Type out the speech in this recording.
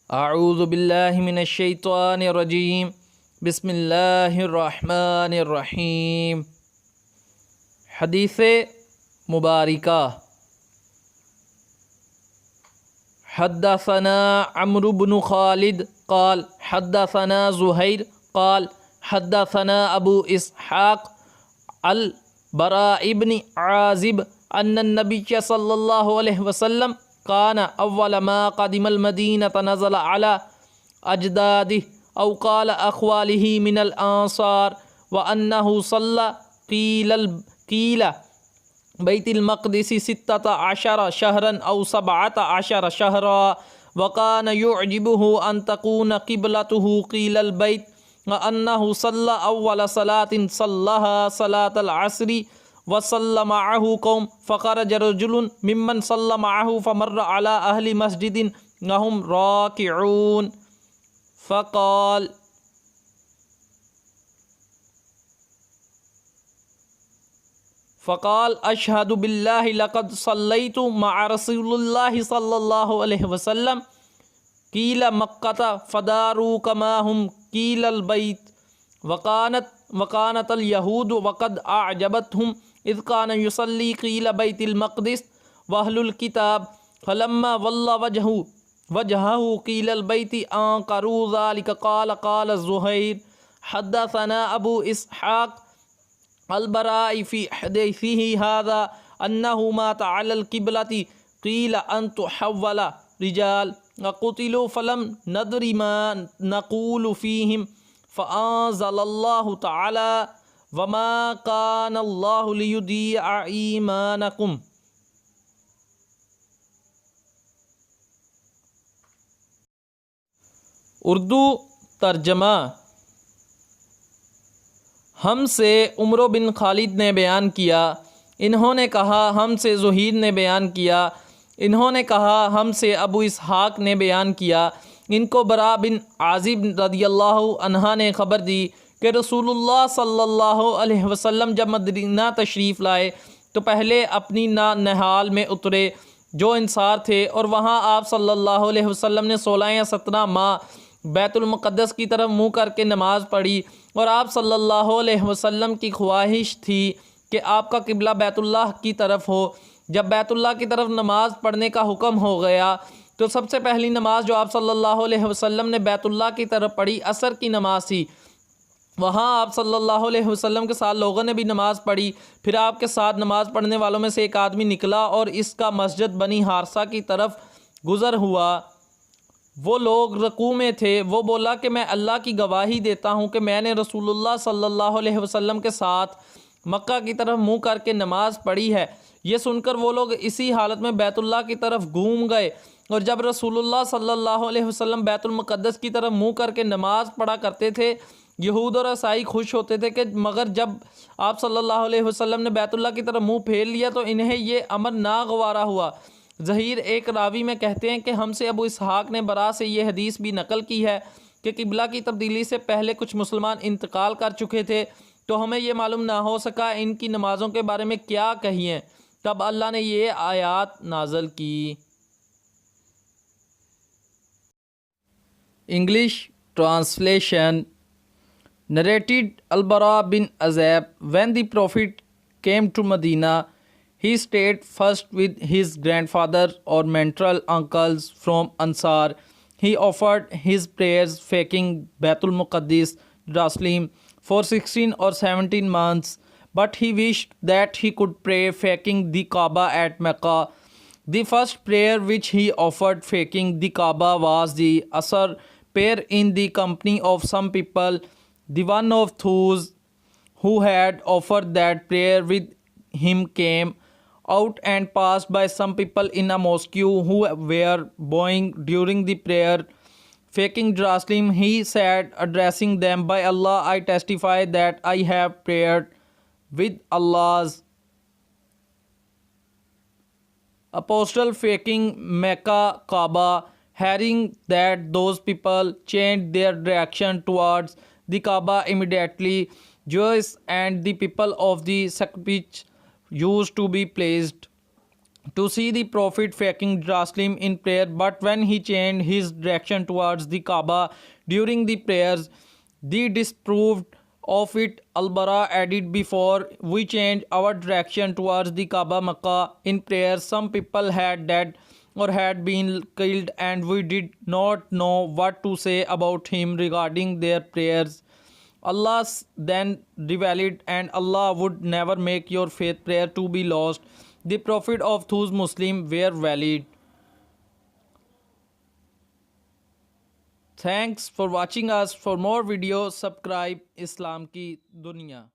اعوذ باللہ من الشیطان الرجیم بسم اللہ الرحمن الرحیم۔ حدیث مبارکہ۔ حدثنا عمرو بن خالد قال حدثنا زہیر قال حدثنا ابو اسحاق البراء بن عازب ان النبی صلی اللہ علیہ وسلم كان اول ما قدم المدینة نزل على اجداده او قال اخواله من الانصار وانه صلى قیل بیت المقدس 16 شهرا او 17 شهرا وكان يعجبه ان تكون قبلته قيل البيت وانه صلى اول صلاة صلاها صلاة العصر وصلى معه قوم فخرج رجل ممن صلى معه فمر على اهل مسجد وهم راكعون فقال اشهد بالله لقد صليت مع رسول الله صلى الله عليه وسلم قيل مكة فداروا كما هم قيل البيت وكانت اليهود وقد اعجبتهم اذ كان يصلي قيل بيت المقدس واهل الكتاب فلما ولى وجهه قيل البيت انكروا ذلك قال زهير حدثنا ابو اسحاق البراء في حديثه هذا انه مات على القبلة قيل ان تحول رجال وقتلوا فلم ندر ما نقول فيهم فأنزل الله تعالى وما كان الله ليضيع إيمانكم۔ اردو ترجمہ۔ ہم سے عمرو بن خالد نے بیان کیا، انہوں نے کہا ہم سے زہیر نے بیان کیا، انہوں نے کہا ہم سے ابو اسحاق نے بیان کیا، ان کو براء بن عازب رضی اللہ عنہ نے خبر دی کہ رسول اللہ صلی اللہ علیہ وسلم جب مدینہ تشریف لائے تو پہلے اپنی نہال میں اترے جو انصار تھے، اور وہاں آپ صلی اللہ علیہ وسلم نے 16 یا 17 ماہ بیت المقدس کی طرف منہ کر کے نماز پڑھی، اور آپ صلی اللہ علیہ وسلم کی خواہش تھی کہ آپ کا قبلہ بیت اللہ کی طرف ہو۔ جب بیت اللہ کی طرف نماز پڑھنے کا حکم ہو گیا تو سب سے پہلی نماز جو آپ صلی اللہ علیہ وسلم نے بیت اللہ کی طرف پڑھی عصر کی نماز تھی۔ وہاں آپ صلی اللہ علیہ وسلم کے ساتھ لوگوں نے بھی نماز پڑھی، پھر آپ کے ساتھ نماز پڑھنے والوں میں سے ایک آدمی نکلا اور اس کا مسجد بنی حارثہ کی طرف گزر ہوا۔ وہ لوگ رکوع میں تھے۔ وہ بولا کہ میں اللہ کی گواہی دیتا ہوں کہ میں نے رسول اللہ صلی اللہ علیہ وسلم کے ساتھ مکہ کی طرف منہ کر کے نماز پڑھی ہے۔ یہ سن کر وہ لوگ اسی حالت میں بیت اللہ کی طرف گھوم گئے، اور جب رسول اللہ صلی اللہ علیہ وسلم بیت المقدس کی طرف منہ کر کے نماز پڑھا کرتے تھے، یہود اور عیسائی خوش ہوتے تھے کہ مگر جب آپ صلی اللہ علیہ وسلم نے بیت اللہ کی طرف منہ پھیر لیا تو انہیں یہ امر ناگوارا ہوا۔ زہیر ایک راوی میں کہتے ہیں کہ ہم سے ابو اسحاق نے براء سے یہ حدیث بھی نقل کی ہے کہ قبلہ کی تبدیلی سے پہلے کچھ مسلمان انتقال کر چکے تھے، تو ہمیں یہ معلوم نہ ہو سکا ان کی نمازوں کے بارے میں کیا کہیے، تب اللہ نے یہ آیات نازل کی۔ English translation. Narrated Al-Bara bin Azib, when the Prophet came to Medina, he stayed first with his grandfather or maternal uncles from Ansar. He offered his prayers facing Baitul Muqaddis, Jerusalem, for 16 or 17 months, but he wished that he could pray facing the Kaaba at Mecca. The first prayer which he offered facing the Kaaba was the Asr prayer in the company of some people. The one of those who had offered that prayer with him came out and passed by some people in a mosque who were bowing during the prayer facing Jerusalem. He said, addressing them, by Allah, I testify that I have prayed with Allah's apostle facing Mecca Kaaba. Hearing that, those people changed their direction towards the Kaaba immediately. Jews and the people of the sect which used to be placed to see the Prophet faking Jerusalem in prayer, but when he changed his direction towards the Kaaba during the prayers, the disproved of it. Al-Bara added, before we changed our direction towards the Kaaba Makkah in prayer, some people had died or had been killed, and we did not know what to say about him regarding their prayers. Allah then revealed, and Allah would never make your faith prayer to be lost. The Prophet of those Muslims were valid. Thanks for watching us. For more videos, subscribe Islam Ki Dunya.